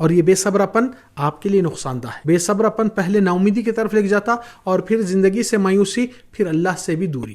اور یہ بے صبراپن آپ کے لیے نقصان دہ ہے۔ بے صبراپن پہلے نا امیدی کی طرف لے جاتا اور پھر زندگی سے مایوسی، پھر اللہ سے بھی دوری۔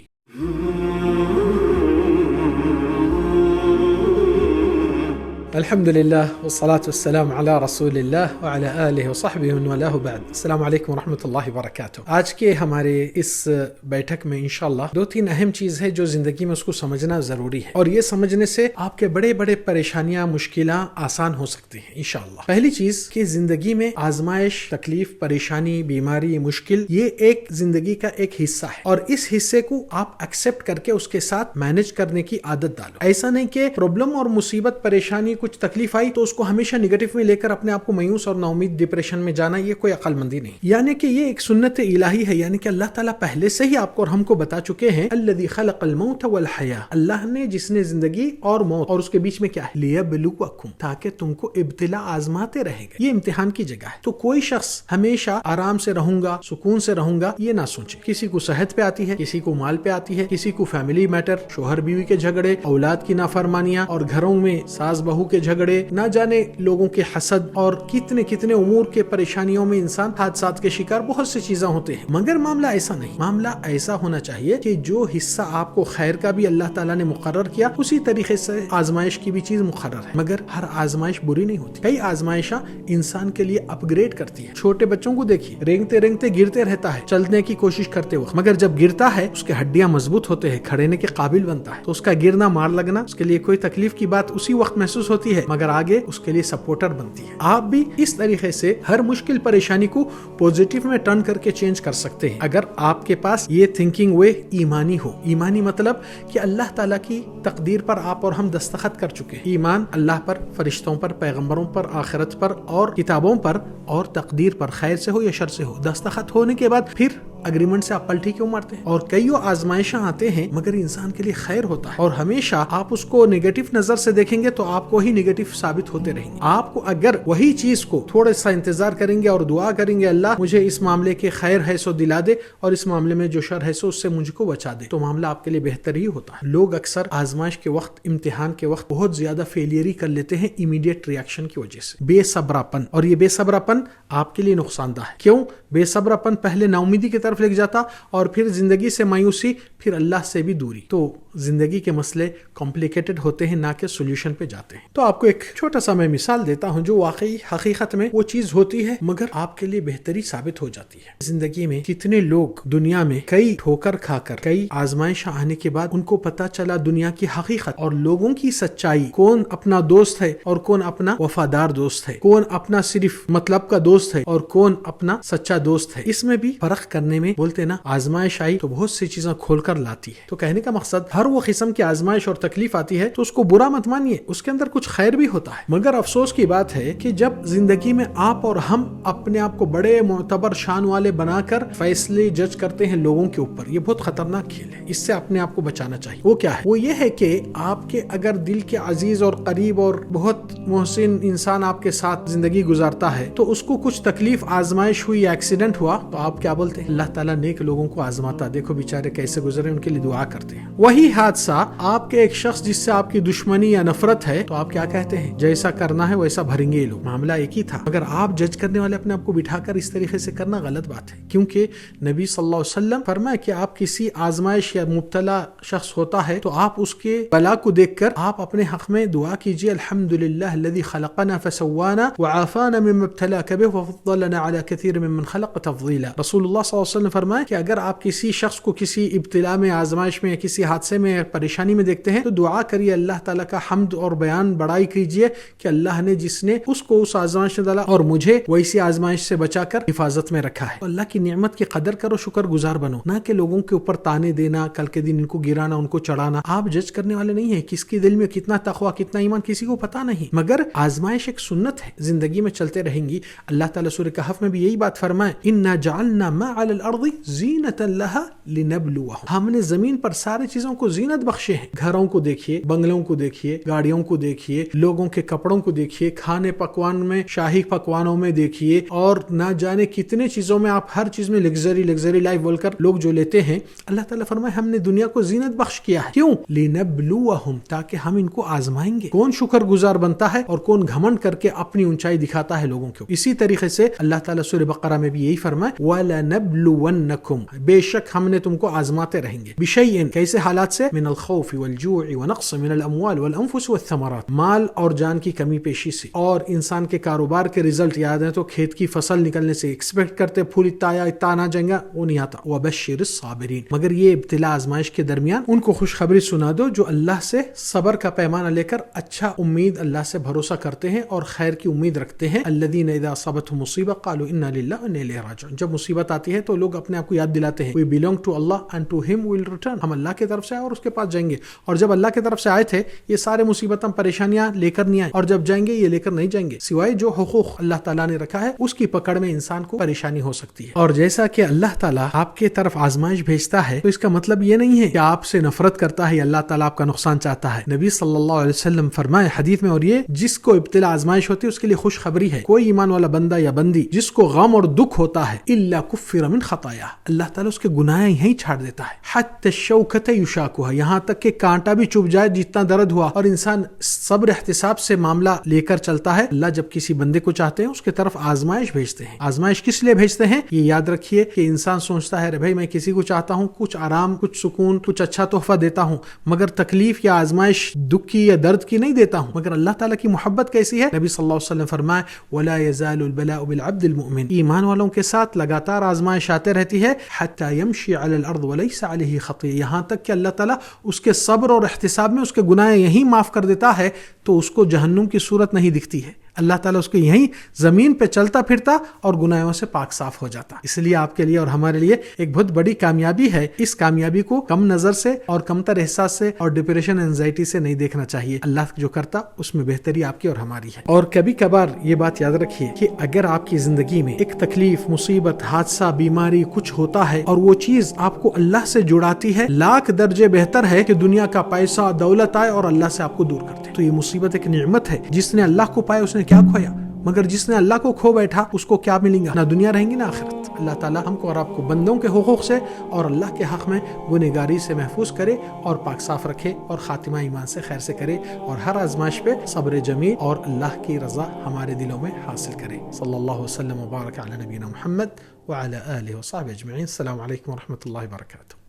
الحمدللہ والصلاة والسلام علی رسول اللہ وعلی آلہ وصحبہ ومن والہ بعد۔ السلام علیکم ورحمۃ اللہ وبرکاتہ۔ آج کے ہمارے اس بیٹھک میں انشاءاللہ 2-3 اہم چیز ہے جو زندگی میں اس کو سمجھنا ضروری ہے، اور یہ سمجھنے سے آپ کے بڑے بڑے پریشانیاں، مشکلات آسان ہو سکتی ہیں انشاءاللہ۔ پہلی چیز کہ زندگی میں آزمائش، تکلیف، پریشانی، بیماری، مشکل، یہ ایک زندگی کا ایک حصہ ہے، اور اس حصے کو آپ ایکسپٹ کر کے اس کے ساتھ مینج کرنے کی عادت ڈالو۔ ایسا نہیں کہ پرابلم اور مصیبت، پریشانی، کچھ تکلیف آئی تو اس کو ہمیشہ نیگیٹو میں لے کر اپنے آپ کو مایوس اور نا امید ڈپریشن میں جانا، یہ کوئی عقل مندی نہیں، یعنی کہ یہ ایک سنت الہی ہے، یعنی کہ اللہ تعالیٰ پہلے سے ہی آپ کو اور ہم کو بتا چکے ہیں الذی خلق الموت والحیاۃ، اللہ نے جس نے زندگی اور موت اور اس کے بیچ میں کیا ہے، لیبلوکم، تاکہ تم کو ابتلا آزماتے رہے گا، یہ امتحان کی جگہ ہے۔ تو کوئی شخص ہمیشہ آرام سے رہوں گا، سکون سے رہوں گا، یہ نہ سوچے۔ کسی کو صحت پہ آتی ہے، کسی کو مال پہ آتی ہے، کسی کو فیملی میٹر، شوہر بیوی کے جھگڑے، اولاد کی نافرمانیاں، اور گھروں میں ساس بہو کے جھگڑے، نہ جانے لوگوں کے حسد، اور کتنے کتنے امور کے پریشانیوں میں انسان حادثات کے شکار، بہت سی چیزیں ہوتے ہیں۔ مگر معاملہ ایسا نہیں، معاملہ ایسا ہونا چاہیے کہ جو حصہ آپ کو خیر کا بھی اللہ تعالیٰ نے مقرر کیا، اسی طریقے سے آزمائش کی بھی چیز مقرر ہے۔ مگر ہر آزمائش بری نہیں ہوتی، کئی آزمائشاں انسان کے لیے اپ گریڈ کرتی ہیں۔ چھوٹے بچوں کو دیکھیے، رینگتے رینگتے گرتے رہتا ہے چلنے کی کوشش کرتے وقت، مگر جب گرتا ہے اس کے ہڈیاں مضبوط ہوتے ہیں، کھڑنے کے قابل بنتا ہے، تو اس کا گرنا، مار لگنا اس کے لیے کوئی تکلیف کی بات اسی وقت محسوس ہوتی ہے، مگر آگے اس کے لیے سپورٹر بنتی ہے۔ آپ بھی اس طریقے سے ہر مشکل پریشانی کو پوزیٹیو میں ٹرن کر کے چینج کر سکتے ہیں، اگر آپ کے پاس یہ تھنکنگ وے ایمانی ہو۔ ایمانی مطلب کہ اللہ تعالیٰ کی تقدیر پر آپ اور ہم دستخط کر چکے ہیں۔ ایمان اللہ پر، فرشتوں پر، پیغمبروں پر، آخرت پر اور کتابوں پر اور تقدیر پر، خیر سے ہو یا شر سے ہو، دستخط ہونے کے بعد پھر اگریمنٹ سے آپ پلٹی کیوں مارتے ہیں؟ اور کئی آزمائشاں آتے ہیں مگر انسان کے لیے خیر ہوتا ہے، اور ہمیشہ آپ اس کو نیگیٹو نظر سے دیکھیں گے تو آپ کو ہی نیگیٹو ثابت ہوتے رہیں گے۔ آپ کو اگر وہی چیز کو تھوڑا سا انتظار کریں گے اور دعا کریں گے، اللہ مجھے اس معاملے کے خیر ہے سو دلا دے، اور اس معاملے میں جو شر ہے سو اس سے مجھ کو بچا دے، تو معاملہ آپ کے لیے بہتر ہی ہوتا ہے۔ لوگ اکثر آزمائش کے وقت، امتحان کے وقت بہت زیادہ فیلیئر کر لیتے ہیں امیڈیٹ ریاکشن کی وجہ سے، بے صبراپن، اور یہ بے صبراپن آپ کے لیے نقصان دہ ہے۔ کیوں؟ بے صبراپن پہلے نا امیدی کی طرف لے جاتا اور پھر زندگی سے مایوسی، پھر اللہ سے بھی دوری، تو زندگی کے مسئلے کمپلیکیٹڈ ہوتے ہیں، نہ کہ سولوشن پہ جاتے ہیں۔ تو آپ کو ایک چھوٹا سا میں مثال دیتا ہوں جو واقعی حقیقت میں وہ چیز ہوتی ہے مگر آپ کے لیے بہتری ثابت ہو جاتی ہے۔ زندگی میں کتنے لوگ دنیا میں کئی ٹھوکر کھا کر، کئی آزمائش آنے کے بعد ان کو پتا چلا دنیا کی حقیقت اور لوگوں کی سچائی، کون اپنا دوست ہے اور کون اپنا وفادار دوست ہے، کون اپنا صرف مطلب کا دوست ہے اور کون اپنا سچا دوست ہے۔ اس میں بھی فرق کرنے میں، بولتے نا آزمائش آئی تو بہت سی چیزیں کھول کر لاتی ہے۔ تو کہنے کا مقصد، ہر وہ قسم کی آزمائش اور تکلیف آتی ہے تو اس کو برا مت مانیے، اس کے اندر کچھ خیر بھی ہوتا ہے۔ مگر افسوس کی بات ہے کہ جب زندگی میں آپ اور ہم اپنے آپ کو بڑے معتبر شان والے بنا کر فیصلے جج کرتے ہیں لوگوں کے اوپر، یہ بہت خطرناک کھیل ہے، اس سے اپنے آپ کو بچانا چاہیے۔ وہ کیا ہے؟ وہ یہ ہے کہ آپ کے اگر دل کے عزیز اور قریب اور بہت محسن انسان آپ کے ساتھ زندگی گزارتا ہے تو اس کو کچھ تکلیف، آزمائش ہوئی، ایکسیڈنٹ ہوا، تو آپ کیا بولتے ہیں؟ اللہ تعالیٰ نیک لوگوں کو آزماتا، دیکھو بیچارے کیسے گزرے، ان کے لیے دعا کرتے ہیں۔ وہی حادثہ آپ کے ایک شخص جس سے آپ کی دشمنی یا نفرت ہے، تو آپ کیا کہتے ہیں؟ جیسا کرنا ہے ویسا بھریں گے یہ لوگ، معاملہ ایک ہی تھا۔ مگر آپ جج کرنے والے اپنے آپ کو بٹھا کر اس طریقے سے کرنا غلط بات ہے، کیونکہ نبی صلی اللہ علیہ وسلم فرمایا کہ آپ کسی آزمائش یا مبتلا شخص ہوتا ہے تو آپ اس کے بلا کو دیکھ کر آپ اپنے حق میں دعا کیجیے، الحمدللہ الذی خلقنا فسوانا وعافانا مما ابتلاک بہ وفضلنا علی کثیر ممن خلق تفضیلا۔ رسول اللہ صلی اللہ علیہ وسلم فرمایا کہ اگر آپ کسی شخص کو کسی ابتلا میں، آزمائش میں، کسی حادثے میں، پریشانی میں دیکھتے ہیں تو دعا کریے، اللہ تعالیٰ کا حمد اور بیان بڑائی کیجیے کہ اللہ نے جس نے اس کو اس آزمائش میں ڈالا اور مجھے ویسی آزمائش سے بچا کر حفاظت میں رکھا ہے۔ اللہ کی نعمت کی قدر کرو، شکر گزار بنو، نہ کہ لوگوں کے اوپر تانے دینا، کل کے دن ان کو گرانا، ان کو چڑھانا۔ آپ جج کرنے والے نہیں ہیں، کس کے دل میں کتنا تقویٰ، کتنا ایمان، کسی کو پتا نہیں، مگر آزمائش ایک سنت ہے، زندگی میں چلتے رہیں گی۔ اللہ تعالیٰ سورہ کہف میں بھی یہی بات فرمائے، انا جعلنا ما علی الارض زینۃ لها لنبلوہم۔ ہم نے زمین پر ساری چیزوں کو زینت بخشے ہیں. گھروں کو دیکھیے, بنگلوں کو دیکھیے, گاڑیوں کو دیکھیے, لوگوں کے کپڑوں کو دیکھیے, کھانے پکوان میں, شاہی پکوانوں میں دیکھیے, اور نہ جانے کتنے چیزوں میں. آپ ہر چیز میں لگژری لائف بول کر لوگ جو لیتے ہیں. اللہ تعالیٰ فرمائے ہم نے دنیا کو زینت بخش کیا ہے. کیوں؟ لنبلوہم, تاکہ ہم ان کو آزمائیں گے. کون شکر گزار بنتا ہے اور کون گھمنڈ کر کے اپنی اونچائی دکھاتا ہے لوگوں کو. اسی طریقے سے اللہ تعالیٰ سورہ بقرہ میں بھی یہی فرمائے وَلَنَبْلُوَنَّكُمْ, بے شک ہم نے تم کو آزماتے رہیں گے. بِشَيْءٍ, کیسے حالات سے؟ من الخوف والجوع ونقص من الاموال والانفس والثمرات, مال اور جان کی کمی پیشی سے. اور انسان کے کاروبار کے رزلٹ یاد ہے تو کھیت کی فصل نکلنے سے ایکسپیکٹ کرتے پھول اتنا آ جائیں گا, وہ نہیں آتا. وَبَشِّرِ الصَّابِرِينَ, مگر یہ ابتلا آزمائش کے درمیان ان کو خوشخبری سنا دو جو اللہ سے صبر کا پیمانہ لے کر اچھا امید اللہ سے بھروسہ کرتے ہیں اور خیر کی امید رکھتے ہیں. الذین اذا اصابتهم مصیبہ قالوا انا للہ وانا الیہ راجعون, جب مصیبت آتی ہے تو لوگ اپنے آپ کو یاد دلاتے ہیں we belong to Allah and to him we will return, ہم اللہ کی طرف سے آئے اور اس کے پاس جائیں گے. اور جب اللہ کی طرف سے آئے تھے یہ سارے مصیبتیں پریشانیاں لے کر نہیں آئے, اور جب جائیں گے یہ لے کر نہیں جائیں گے, سوائے جو حقوق اللہ تعالیٰ نے رکھا ہے اس کی پکڑ میں انسان کو پریشانی ہو سکتی ہے. اور جیسا کہ اللہ تعالیٰ آپ کے طرف آزمائش بھیجتا ہے تو اس کا مطلب یہ نہیں ہے کہ آپ سے نفرت کرتا ہے یا اللہ تعالیٰ آپ کا نقصان چاہتا ہے. نبی صلی اللہ علیہ وسلم فرمائے حدیث میں, اور یہ جس کو ابتلا آزمائش ہوتی ہے اس کے لیے خوشخبری ہے, کوئی ایمان والا بندہ یا بندی جس کو غم اور دکھ ہوتا ہے الا کفر من خطایا, اللہ تعالیٰ اس کے گناہ یہیں چھاڑ دیتا ہے. حتی الشوکۃ یشاکها, یہاں تک کہ کانٹا بھی چبھ جائے جتنا درد ہوا, اور انسان صبر احتساب سے معاملہ لے کر چلتا ہے. اللہ جب کسی بندے کو چاہتے ہیں اس کے طرف آزمائش بھیجتے ہیں. آزمائش کس لیے بھیجتے ہیں یہ یاد رکھیے کہ انسان سوچتا ہے بھائی میں کسی کو چاہتا ہوں کچھ آرام, کچھ سکون, کچھ اچھا تحفہ دیتا ہوں, مگر تکلیف یا آزمائش دکھ کی یا درد کی نہیں دیتا ہوں. مگر اللہ تعالیٰ کی محبت کیسی ہے؟ نبی صلی اللہ علیہ وسلم فرمائے ولا يزال البلاء بالعبد المؤمن, ایمان والوں کے ساتھ لگاتار آزمائش آتے رہتی ہے. حتی یمشی علی الارض وليس علیہ خطیہ, یہاں تک کہ اللہ تعالیٰ اس کے صبر اور احتساب میں اس کے گناہ یہیں معاف کر دیتا ہے تو اس کو جہنم کی صورت نہیں دکھتی ہے. اللہ تعالیٰ اس کے یہیں زمین پہ چلتا پھرتا اور گناہوں سے پاک صاف ہو جاتا. اس لیے آپ کے لیے اور ہمارے لیے ایک بہت بڑی کامیابی ہے. اس کامیابی کو کم نظر سے اور کم تر احساس سے اور ڈپریشن انزائٹی سے نہیں دیکھنا چاہیے. اللہ جو کرتا اس میں بہتری آپ کی اور ہماری ہے. اور کبھی کبھار یہ بات یاد رکھیے کہ اگر آپ کی زندگی میں ایک تکلیف, مصیبت, حادثہ, بیماری کچھ ہوتا ہے اور وہ چیز آپ کو اللہ سے جڑاتی ہے, لاکھ درجے بہتر ہے کہ دنیا کا پیسہ دولت آئے اور اللہ سے آپ کو دور کر دے. تو یہ مصیبت ایک نعمت ہے. جس نے اللہ کو پایا اس نے کیا کھویا, مگر جس نے اللہ کو کھو بیٹھا اس کو کیا ملیں گا؟ نہ دنیا رہیں گی نہ آخرت. اللہ تعالیٰ ہم کو اور آپ کو بندوں کے حقوق سے اور اللہ کے حق میں گنہگاری سے محفوظ کرے اور پاک صاف رکھے اور خاتمہ ایمان سے خیر سے کرے, اور ہر آزمائش پہ صبر جمیل اور اللہ کی رضا ہمارے دلوں میں حاصل کرے. صلی اللہ وسلم وبارک علی نبینا محمد وعلی آلہ وصحبہ اجمعین. السلام علیکم ورحمۃ اللہ وبرکاتہ.